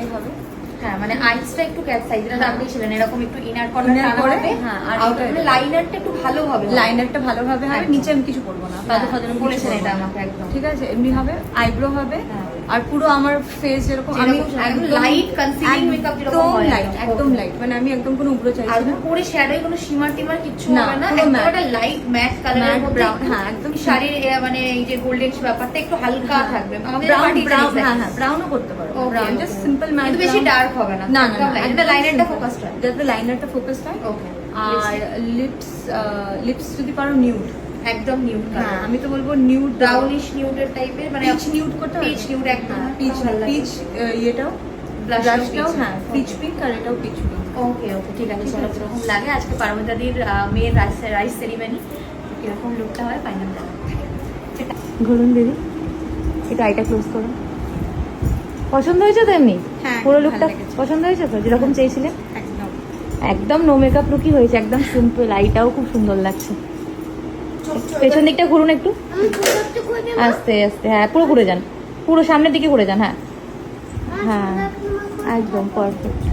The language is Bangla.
টানাই হবে। হ্যাঁ মানে আইসটা একটু ক্যাট সাইজ এটা আপনি ছিলেন এরকম একটু ইনার কর্নার টানা হবে। হ্যাঁ আর লাইনারটা একটু ভালো হবে, লাইনারটা ভালোভাবে হবে, নিচে আমি কিছু করবো না, ফাদর ফাদর আমি বলেছেন এটা আমাকে একদম ঠিক আছে। এমনি হবে, আইব্রো হবে, আর পুরো আমার ফেস যেরকম আমি একদম লাইট কনসিলিং মেকআপ যেরকম হয় লাইট, একদম লাইট, মানে আমি একদম কোনো উগ্র চাইছি আর না। পুরো শ্যাডো কোনো শিমার টিমার কিছু হবে না, একদম একটা লাইট ম্যাট কালারের মধ্যে। হ্যাঁ একদম শাড়ির মানে এই যে গোল্ডেন ব্যাপারটা একটু হালকা থাকবে, আমাদের ব্রাউন, হ্যাঁ হ্যাঁ ব্রাউনও করতে পারো, ব্রাউন জাস্ট সিম্পল ম্যাট, কিন্তু বেশি ডার্ক হবে না, না এটা লাইনারটা ফোকাসড হয়, যাতে লাইনারটা ফোকাসড হয়। ওকে। আর লিপস যদি পারো নিউড, একদম নিউড কালার। হ্যাঁ আমি তো বলবো নিউড, ব্রাউনিশ নিউডের টাইপের, মানে পিচ নিউড করতে হবে, পিচ নিউড একদম পিচ ইয়েটাও ব্লাশটাও, হ্যাঁ পিচ পিঙ্ক, আর এটাও পিচ পিঙ্ক। ওকে ওকে ঠিক আছে, চলো কিরকম লাগে আজকে পারমিতাদির মেয়ের রাইস সেরিমনি, কিরকম লুকটা হয় ফাইনাল দেখা। ঘুরুন দিদি, এটা আইটা ক্লোজ করুন। পছন্দ হয়েছে তো এমনি পুরো লুকটা? পছন্দ হয়েছে তো যেরকম চেয়েছিলেন? একদম একদম নো মেকআপ লুকই হয়েছে, একদম সিম্পল। আইটাও খুব সুন্দর লাগছে। পেছন দিকটা ঘুরুন একটু, আস্তে আস্তে, হ্যাঁ পুরো ঘুরে যান, পুরো সামনের দিকে ঘুরে যান, হ্যাঁ হ্যাঁ একদম পারফেক্ট।